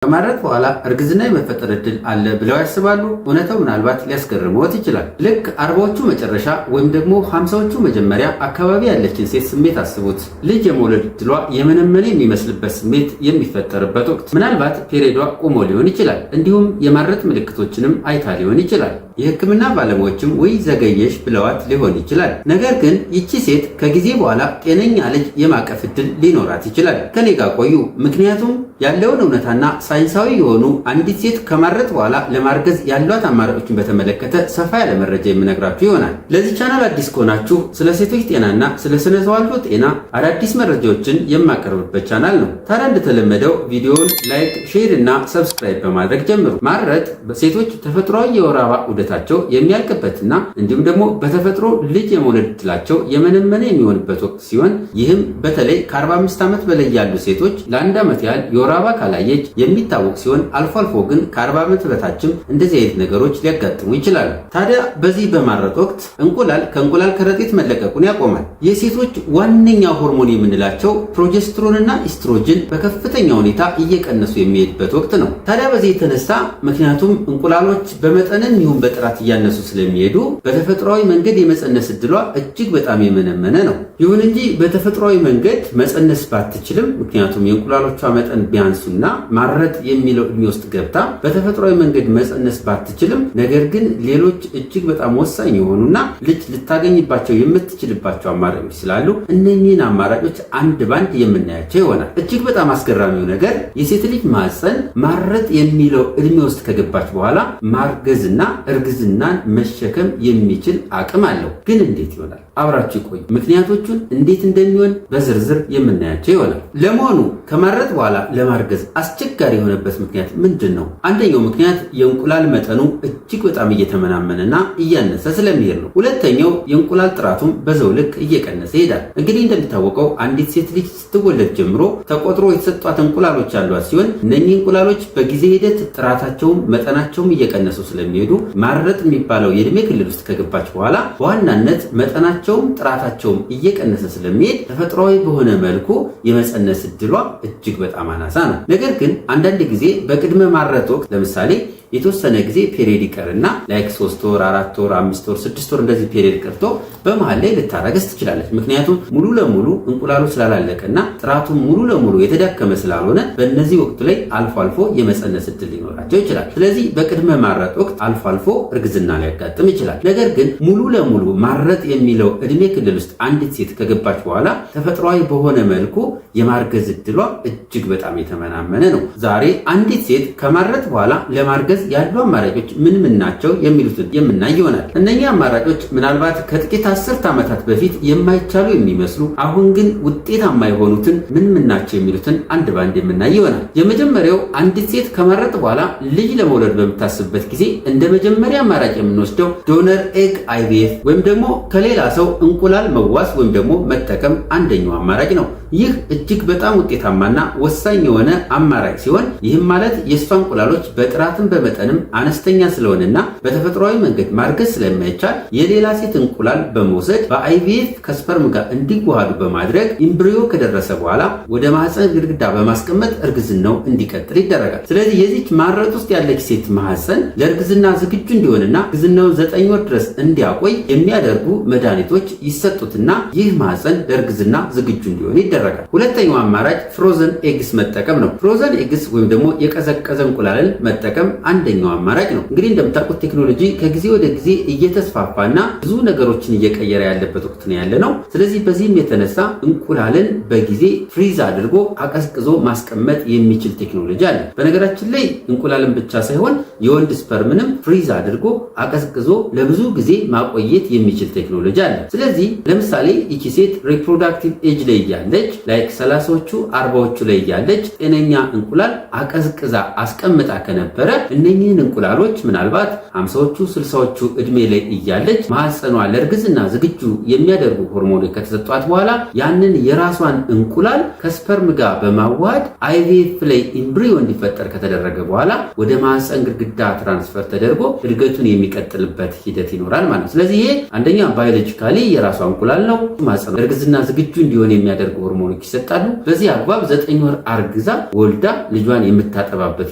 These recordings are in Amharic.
ከማረጥ በኋላ እርግዝና የመፈጠር እድል አለ ብለው ያስባሉ? እውነታው ምናልባት ሊያስገርምዎት ይችላል። ልክ አርባዎቹ መጨረሻ ወይም ደግሞ 50ዎቹ መጀመሪያ አካባቢ ያለችን ሴት ስሜት አስቡት። ልጅ የመውለድ እድሏ የመነመነ የሚመስልበት ስሜት የሚፈጠርበት ወቅት። ምናልባት ፔሬዷ ቆሞ ሊሆን ይችላል። እንዲሁም የማረጥ ምልክቶችንም አይታ ሊሆን ይችላል። የሕክምና ባለሙያዎችም ወይ ዘገየሽ ብለዋት ሊሆን ይችላል። ነገር ግን ይቺ ሴት ከጊዜ በኋላ ጤነኛ ልጅ የማቀፍ እድል ሊኖራት ይችላል። ከኔ ጋር ቆዩ። ምክንያቱም ያለውን እውነታና ሳይንሳዊ የሆኑ አንዲት ሴት ከማረጥ በኋላ ለማርገዝ ያሏት አማራጮችን በተመለከተ ሰፋ ያለ መረጃ የምነግራችሁ ይሆናል። ለዚህ ቻናል አዲስ ከሆናችሁ ስለ ሴቶች ጤናና ስለ ስነ ተዋልዶ ጤና አዳዲስ መረጃዎችን የማቀርብበት ቻናል ነው። ታዲያ እንደተለመደው ቪዲዮውን ላይክ፣ ሼር እና ሰብስክራይብ በማድረግ ጀምሩ። ማረጥ በሴቶች ተፈጥሯዊ የወር አበባ ዑደታቸው የሚያልቅበትና እንዲሁም ደግሞ በተፈጥሮ ልጅ የመውለድ እድላቸው የመነመነ የሚሆንበት ወቅት ሲሆን ይህም በተለይ ከ45 ዓመት በላይ ያሉ ሴቶች ለአንድ ዓመት ያህል የወር አበባ ካላየች የሚታወቅ ሲሆን አልፎ አልፎ ግን ከ40 ዓመት በታችም እንደዚህ አይነት ነገሮች ሊያጋጥሙ ይችላሉ። ታዲያ በዚህ በማረጥ ወቅት እንቁላል ከእንቁላል ከረጢት መለቀቁን ያቆማል። የሴቶች ዋነኛ ሆርሞን የምንላቸው ፕሮጀስትሮንና ኢስትሮጅን በከፍተኛ ሁኔታ እየቀነሱ የሚሄድበት ወቅት ነው። ታዲያ በዚህ የተነሳ ምክንያቱም እንቁላሎች በመጠንም ይሁን በጥራት እያነሱ ስለሚሄዱ በተፈጥሯዊ መንገድ የመፀነስ እድሏ እጅግ በጣም የመነመነ ነው። ይሁን እንጂ በተፈጥሯዊ መንገድ መፀነስ ባትችልም ምክንያቱም የእንቁላሎቿ መጠን ቢያንሱና ማረጥ የሚለው እድሜ ውስጥ ገብታ በተፈጥሯዊ መንገድ መፀነስ ባትችልም ነገር ግን ሌሎች እጅግ በጣም ወሳኝ የሆኑና ልጅ ልታገኝባቸው የምትችልባቸው አማራጮች ስላሉ እነኚህን አማራጮች አንድ ባንድ የምናያቸው ይሆናል። እጅግ በጣም አስገራሚው ነገር የሴት ልጅ ማህፀን ማረጥ የሚለው እድሜ ውስጥ ከገባች በኋላ ማርገዝና እርግዝናን መሸከም የሚችል አቅም አለው። ግን እንዴት ይሆናል? አብራችሁ ቆዩ። ምክንያቶቹን እንዴት እንደሚሆን በዝርዝር የምናያቸው ይሆናል። ለመሆኑ ከማረጥ በኋላ ለማርገዝ አስቸጋሪ የሆነበት ምክንያት ምንድን ነው? አንደኛው ምክንያት የእንቁላል መጠኑ እጅግ በጣም እየተመናመነና እያነሰ ስለሚሄድ ነው። ሁለተኛው የእንቁላል ጥራቱም በዛው ልክ እየቀነሰ ይሄዳል። እንግዲህ እንደሚታወቀው አንዲት ሴት ልጅ ስትወለድ ጀምሮ ተቆጥሮ የተሰጧት እንቁላሎች አሏት ሲሆን እነኚህ እንቁላሎች በጊዜ ሂደት ጥራታቸውም መጠናቸውም እየቀነሱ ስለሚሄዱ ማረጥ የሚባለው የእድሜ ክልል ውስጥ ከገባች በኋላ በዋናነት መጠናቸውም ጥራታቸውም እየቀነሰ ስለሚሄድ ተፈጥሯዊ በሆነ መልኩ የመፀነስ እድሏ እጅግ በጣም አናሳ ነው። ነገር ግን አንዳንድ ጊዜ በቅድመ ማረጥ ወቅት ለምሳሌ የተወሰነ ጊዜ ፔሪድ ይቀርና ላይክ 3 ወር፣ 4 ወር፣ 5 ወር፣ 6 ወር እንደዚህ ፔሪድ ቀርቶ በመሃል ላይ ልታረግዝ ትችላለች። ምክንያቱም ሙሉ ለሙሉ እንቁላሉ ስላላለቀና ጥራቱ ሙሉ ለሙሉ የተዳከመ ስላልሆነ በእነዚህ ወቅት ላይ አልፎ አልፎ የመፀነስ እድል ሊኖራቸው ይችላል። ስለዚህ በቅድመ ማረጥ ወቅት አልፎ አልፎ እርግዝና ሊያጋጥም ይችላል። ነገር ግን ሙሉ ለሙሉ ማረጥ የሚለው እድሜ ክልል ውስጥ አንዲት ሴት ከገባች በኋላ ተፈጥሯዊ በሆነ መልኩ የማርገዝ እድሏ እጅግ በጣም የተመናመነ ነው። ዛሬ አንዲት ሴት ከማረጥ በኋላ ለማርገዝ ያሉ አማራጮች ምን ምን ናቸው የሚሉትን የምናይ ይሆናል። እነኛ አማራጮች ምናልባት ከጥቂት 10 ዓመታት በፊት የማይቻሉ የሚመስሉ አሁን ግን ውጤታማ የሆኑትን ምን ምን ናቸው የሚሉትን አንድ ባንድ የምናይ ይሆናል። የመጀመሪያው አንዲት ሴት ከማረጥ በኋላ ልጅ ለመውለድ በምታስብበት ጊዜ እንደ መጀመሪያ አማራጭ የምንወስደው ዶነር ኤግ አይቪኤፍ ወይም ደግሞ ከሌላ ሰው እንቁላል መዋስ ወይም ደግሞ መጠቀም አንደኛው አማራጭ ነው። ይህ እጅግ በጣም ውጤታማና ወሳኝ የሆነ አማራጭ ሲሆን ይህም ማለት የእሷ እንቁላሎች በጥራትም በመጠንም አነስተኛ ስለሆነና በተፈጥሯዊ መንገድ ማርገዝ ስለማይቻል የሌላ ሴት እንቁላል በመውሰድ በአይቪኤፍ ከስፐርም ጋር እንዲዋሃዱ በማድረግ ኢምብሪዮ ከደረሰ በኋላ ወደ ማህፀን ግድግዳ በማስቀመጥ እርግዝናው እንዲቀጥል ይደረጋል። ስለዚህ የዚች ማረጥ ውስጥ ያለች ሴት ማህፀን ለእርግዝና ዝግጁ እንዲሆንና እርግዝናውን 9 ወር ድረስ እንዲያቆይ የሚያደርጉ መድኃኒቶች ይሰጡትና ይህ ማህፀን ለእርግዝና ዝግጁ እንዲሆን ይደረጋል። ሁለተኛው አማራጭ ፍሮዘን ኤግስ መጠቀም ነው። ፍሮዘን ኤግስ ወይም ደግሞ የቀዘቀዘ እንቁላልን መጠቀም አንደኛው አማራጭ ነው። እንግዲህ እንደምታውቁት ቴክኖሎጂ ከጊዜ ወደ ጊዜ እየተስፋፋና ብዙ ነገሮችን እየቀየረ ያለበት ወቅት ነው ያለ ነው። ስለዚህ በዚህም የተነሳ እንቁላልን በጊዜ ፍሪዝ አድርጎ አቀዝቅዞ ማስቀመጥ የሚችል ቴክኖሎጂ አለ። በነገራችን ላይ እንቁላልን ብቻ ሳይሆን የወንድ ስፐርምንም ፍሪዝ አድርጎ አቀዝቅዞ ለብዙ ጊዜ ማቆየት የሚችል ቴክኖሎጂ አለ። ስለዚህ ለምሳሌ ይቺ ሴት ሪፕሮዳክቲቭ ኤጅ ላይ ያለች ላይክ 30ዎቹ 40ዎቹ ላይ ያለች ጤነኛ እንቁላል አቀዝቅዛ አስቀምጣ ከነበረ እነኚህን እንቁላሎች ምናልባት 50ዎቹ 60ዎቹ እድሜ ላይ እያለች ማህፀኗ ለእርግዝና ዝግጁ የሚያደርጉ ሆርሞኖች ከተሰጧት በኋላ ያንን የራሷን እንቁላል ከስፐርም ጋር በማዋሃድ አይቪኤፍ ላይ ኢምብሪዮ እንዲፈጠር ከተደረገ በኋላ ወደ ማህፀን ግድግዳ ትራንስፈር ተደርጎ እድገቱን የሚቀጥልበት ሂደት ይኖራል ማለት ነው። ስለዚህ ይሄ አንደኛ ባዮሎጂካሊ የራሷ እንቁላል ነው። ማህፀኗ ለእርግዝና ዝግጁ እንዲሆን የሚያደርጉ ሆርሞኖች ሆርሞኖች ይሰጣሉ። በዚህ አግባብ 9 ወር አርግዛ ወልዳ ልጇን የምታጠባበት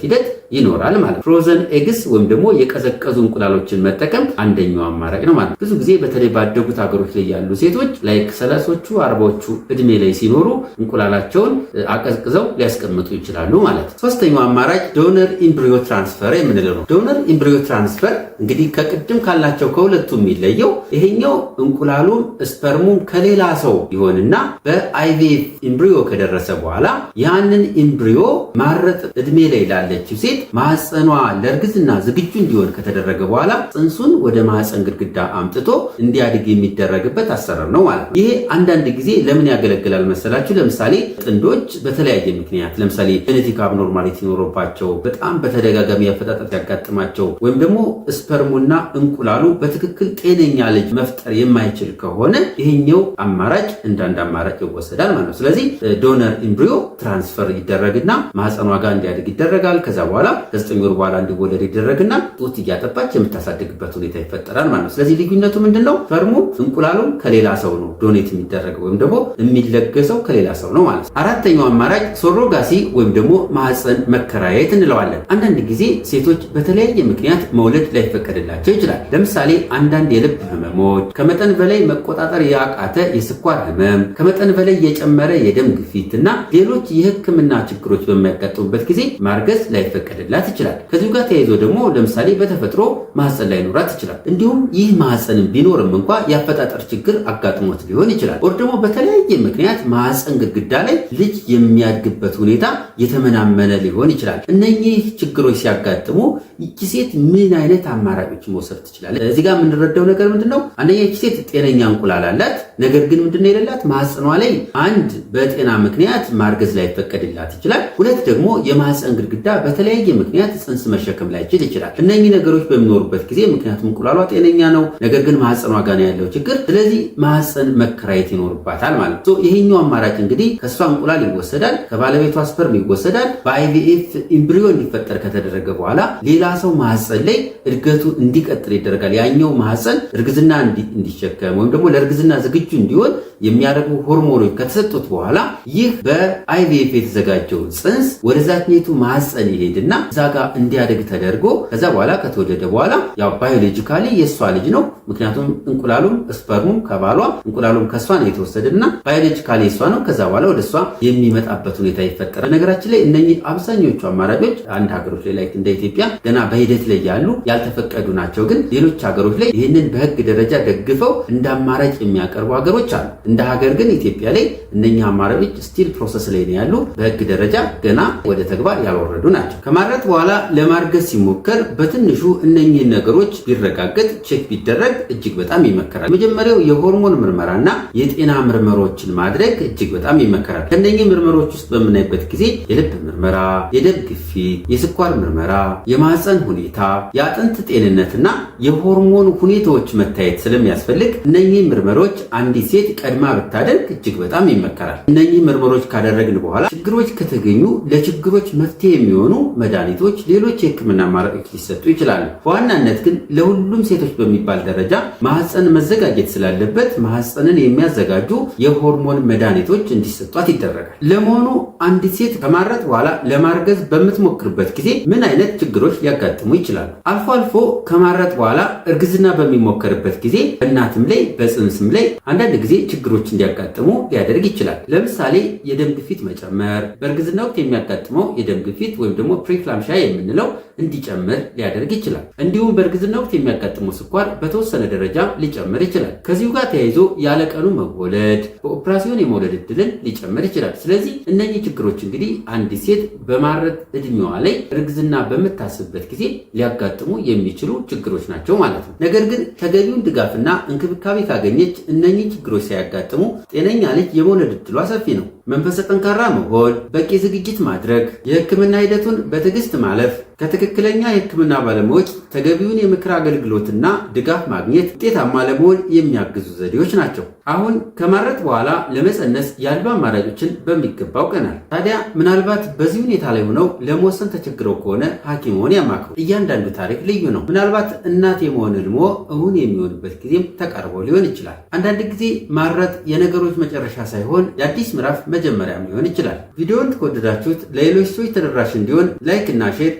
ሂደት ይኖራል ማለት። ፍሮዘን ኤግስ ወይም ደግሞ የቀዘቀዙ እንቁላሎችን መጠቀም አንደኛው አማራጭ ነው ማለት። ብዙ ጊዜ በተለይ ባደጉት ሀገሮች ላይ ያሉ ሴቶች ላይክ 30ዎቹ 40ዎቹ እድሜ ላይ ሲኖሩ እንቁላላቸውን አቀዝቅዘው ሊያስቀምጡ ይችላሉ ማለት። ሶስተኛው አማራጭ ዶነር ኢምብሪዮ ትራንስፈር የምንለው ነው። ዶነር ኢምብሪዮ ትራንስፈር እንግዲህ ከቅድም ካላቸው ከሁለቱ የሚለየው ይሄኛው እንቁላሉም ስፐርሙም ከሌላ ሰው ይሆንና በአይቪኤፍ ኢምብሪዮ ከደረሰ በኋላ ያንን ኢምብሪዮ ማረጥ እድሜ ላይ ላለችው ሴት ማህፀኗ ለእርግዝና ዝግጁ እንዲሆን ከተደረገ በኋላ ጽንሱን ወደ ማህፀን ግድግዳ አምጥቶ እንዲያድግ የሚደረግበት አሰራር ነው ማለት ነው። ይሄ አንዳንድ ጊዜ ለምን ያገለግላል መሰላችሁ? ለምሳሌ ጥንዶች በተለያየ ምክንያት ለምሳሌ ጄኔቲክ አብኖርማሊቲ ኖሮባቸው በጣም በተደጋጋሚ አፈጣጠር ያጋጥማቸው ወይም ደግሞ ስፐርሙና እንቁላሉ በትክክል ጤነኛ ልጅ መፍጠር የማይችል ከሆነ ይሄኛው አማራጭ እንዳንድ አማራጭ ይወሰዳል ማለት ነው። ስለዚህ ዶነር ኢምብሪዮ ትራንስፈር ይደረግና ማህፀኗ ጋር እንዲያድግ ይደረጋል። ከዛ በኋላ ከ9 ወር በኋላ እንዲወለድ ይደረግና ጡት እያጠባች የምታሳድግበት ሁኔታ ይፈጠራል ማለት ነው። ስለዚህ ልዩነቱ ምንድነው? ስፐርሙ እንቁላሉ ከሌላ ሰው ነው ዶኔት የሚደረገው ወይም ደግሞ የሚለገሰው ከሌላ ሰው ነው ማለት ነው። አራተኛው አማራጭ ሶሮጋሲ ወይም ደግሞ ማህፀን መከራየት እንለዋለን። አንዳንድ ጊዜ ሴቶች በተለያየ ምክንያት መውለድ ላይፈቀድላቸው ይችላል። ለምሳሌ አንዳንድ የልብ ህመሞች፣ ከመጠን በላይ መቆጣጠር ያቃተ የስኳር ህመም፣ ከመጠን በላይ የጨመረ የደም ግፊት እና ሌሎች የህክምና ችግሮች በሚያጋጥሙበት ጊዜ ማርገዝ ላይፈቀድላት ይችላል። ከዚሁ ጋር ተያይዞ ደግሞ ለምሳሌ በተፈጥሮ ማህፀን ላይኖራት ይችላል። እንዲሁም ይህ ማህፀን ቢኖርም እንኳ የአፈጣጠር ችግር አጋጥሞት ሊሆን ይችላል። ወር ደግሞ በተለያየ ምክንያት ማህፀን ግድግዳ ላይ ልጅ የሚያድግበት ሁኔታ የተመናመነ ሊሆን ይችላል። እነኚህ ችግሮች ሲያጋጥሙ ይቺ ሴት ምን አይነት አማራጮች መውሰድ ትችላለች? እዚህ ጋር የምንረዳው ነገር ምንድነው? አንደኛ ይቺ ሴት ጤነኛ እንቁላል አላት። ነገር ግን ምንድነው የሌላት? ማህፀኗ ላይ አንድ በጤና ምክንያት ማርገዝ ላይፈቀድላት ይችላል። ሁለት ደግሞ የማህፀን ግድግዳ በተለያየ ምክንያት ጽንስ መሸከም ላይችል ይችላል። እነኚህ ነገሮች በሚኖሩበት ጊዜ ምክንያቱም እንቁላሏ ጤነኛ ነው፣ ነገር ግን ማህፀኗ ጋር ነው ያለው ችግር። ስለዚህ ማህፀን መከራየት ይኖርባታል ማለት ነው። ይሄኛው አማራጭ እንግዲህ ከሷ እንቁላል ይወሰዳል፣ ከባለቤቷ ስፐርም ይወሰዳል። በአይቪኤፍ ኢምብሪዮ እንዲፈጠር ከተደረገ በኋላ ሌላ ሰው ማህፀን ላይ እድገቱ እንዲቀጥል ይደረጋል። ያኛው ማህፀን እርግዝና እንዲሸከም ወይም ደግሞ ለእርግዝና ዝግጁ እንዲሆን የሚያደርጉ ሆርሞኖች ከተሰጡት በኋላ ይህ በአይቪኤፍ የተዘጋጀው ጽንስ ወደዛችኔቱ ማህፀን ይሄድና እዛ ጋር እንዲያድግ ተደርጎ ከዛ በኋላ ከተወለደ በኋላ ያው ባዮሎጂካሊ የሷ ልጅ ነው። ምክንያቱም እንቁላሉም ስፐርሙም ከባሏ እንቁላሉም ከሷ ነው የተወሰደና ባዮሎጂካሊ የሷ ነው። ከዛ በኋላ ወደሷ የሚመጣበት ሁኔታ ይፈጠራል። ነገራችን ላይ እነኚህ አብዛኞቹ አማራጮች አንድ ሀገሮች ላይ እንደ ኢትዮጵያ ገና በሂደት ላይ ያሉ ያልተፈቀዱ ናቸው። ግን ሌሎች ሀገሮች ላይ ይህንን በህግ ደረጃ ደግፈው እንደ አማራጭ የሚያቀርቡ ሀገሮች አሉ። እንደ ሀገር ግን ኢትዮጵያ ላይ እነኚህ አማራጮች ስቲል ፕሮሰስ ላይ ነው ያሉ፣ በህግ ደረጃ ገና ወደ ተግባር ያልወረዱ ናቸው። ከማረጥ በኋላ ለማርገዝ ሲሞከር በትንሹ እነኚህን ነገሮች ቢረጋገጥ ቼክ ቢደረግ እጅግ በጣም ይመከራል። መጀመሪያው የሆርሞን ምርመራና የጤና ምርመራዎችን ማድረግ እጅግ በጣም ይመከራል። ከእነኚህ ምርመራዎች ውስጥ በምናይበት ጊዜ የልብ ምርመራ፣ የደም ግፊት፣ የስኳር ምርመራ፣ የማህፀን ሁኔታ፣ የአጥንት ጤንነትና የሆርሞን ሁኔታዎች መታየት ስለሚያስፈልግ እነኚህ ምርመራዎች አንዲት ሴት ቀድማ ብታደርግ እጅግ በጣም ይመከራል። እነኚህ ምርመራዎች ካደረግን በኋላ ችግሮች ከተገኙ ለችግሮች መፍትሄ የሚሆኑ መድኃኒቶች፣ ሌሎች የህክምና አማራጮች ሊሰጡ ይችላሉ። በዋናነት ግን ለሁሉም ሴቶች በሚባል ደረጃ ማህፀን መዘጋጀት ስላለበት ማህፀንን የሚያዘጋጁ የሆርሞን መድኃኒቶች እንዲሰጧት ይደረጋል። ለመሆኑ አንዲት ሴት ከማረጥ በኋላ ለማርገዝ በምትሞክርበት ጊዜ ምን አይነት ችግሮች ሊያጋጥሙ ይችላሉ? አልፎ አልፎ ከማረጥ በኋላ እርግዝና በሚሞከርበት ጊዜ በእናትም ላይ በጽንስም ላይ አንዳንድ ጊዜ ችግሮች እንዲያጋጥሙ ሊያደርግ ይችላል። ለምሳሌ የደም ግፊት መጨመር፣ በእርግዝና ወቅት የሚያጋጥመው የደም ግፊት ወይም ደግሞ ፕሪክላምሻ የምንለው እንዲጨምር ሊያደርግ ይችላል። እንዲሁም በእርግዝና ወቅት የሚያጋጥመው ስኳር በተወሰነ ደረጃ ሊጨምር ይችላል። ከዚሁ ጋር ተያይዞ ያለቀኑ መወለድ፣ በኦፕራሲዮን የመውለድ እድልን ሊጨምር ይችላል። ስለዚህ እነኚህ ችግሮች እንግዲህ አንዲት ሴት በማረጥ እድሜዋ ላይ እርግዝና በምታስብበት ጊዜ ሊያጋጥሙ የሚችሉ ችግሮች ናቸው ማለት ነው። ነገር ግን ተገቢውን ድጋፍና እንክብካቤ ካገኘች እነኚህ ችግሮች ሳያጋጥሙ ጤነኛ ልጅ የመውለድ እድሏ ሰፊ ነው። መንፈሰ ጠንካራ መሆን፣ በቂ ዝግጅት ማድረግ፣ የህክምና ሂደቱን በትዕግስት ማለፍ፣ ከትክክለኛ የህክምና ባለሙያዎች ተገቢውን የምክር አገልግሎትና ድጋፍ ማግኘት ውጤታማ ለመሆን የሚያግዙ ዘዴዎች ናቸው። አሁን ከማረጥ በኋላ ለመፀነስ ያሉ አማራጮችን በሚገባ አውቀናል። ታዲያ ምናልባት በዚህ ሁኔታ ላይ ሆነው ለመወሰን ተቸግረው ከሆነ ሐኪምዎን ያማክሩ። እያንዳንዱ ታሪክ ልዩ ነው። ምናልባት እናት የመሆን ህልሞ እውን የሚሆንበት ጊዜም ተቃርቦ ሊሆን ይችላል። አንዳንድ ጊዜ ማረጥ የነገሮች መጨረሻ ሳይሆን የአዲስ ምዕራፍ መጀመሪያም ሊሆን ይችላል። ቪዲዮውን ከወደዳችሁት ለሌሎች ሰዎች ተደራሽ እንዲሆን ላይክ እና ሼር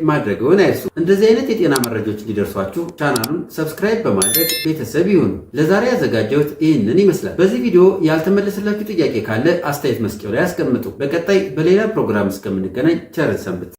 ማድረግዎን አይርሱ። እንደዚህ አይነት የጤና መረጃዎች እንዲደርሷችሁ ቻናሉን ሰብስክራይብ በማድረግ ቤተሰብ ይሁኑ። ለዛሬ ያዘጋጀሁት ይህንን ይመስላል። በዚህ ቪዲዮ ያልተመለሰላችሁ ጥያቄ ካለ አስተያየት መስጫው ላይ አስቀምጡ። በቀጣይ በሌላ ፕሮግራም እስከምንገናኝ ቸር ሰንብቱ።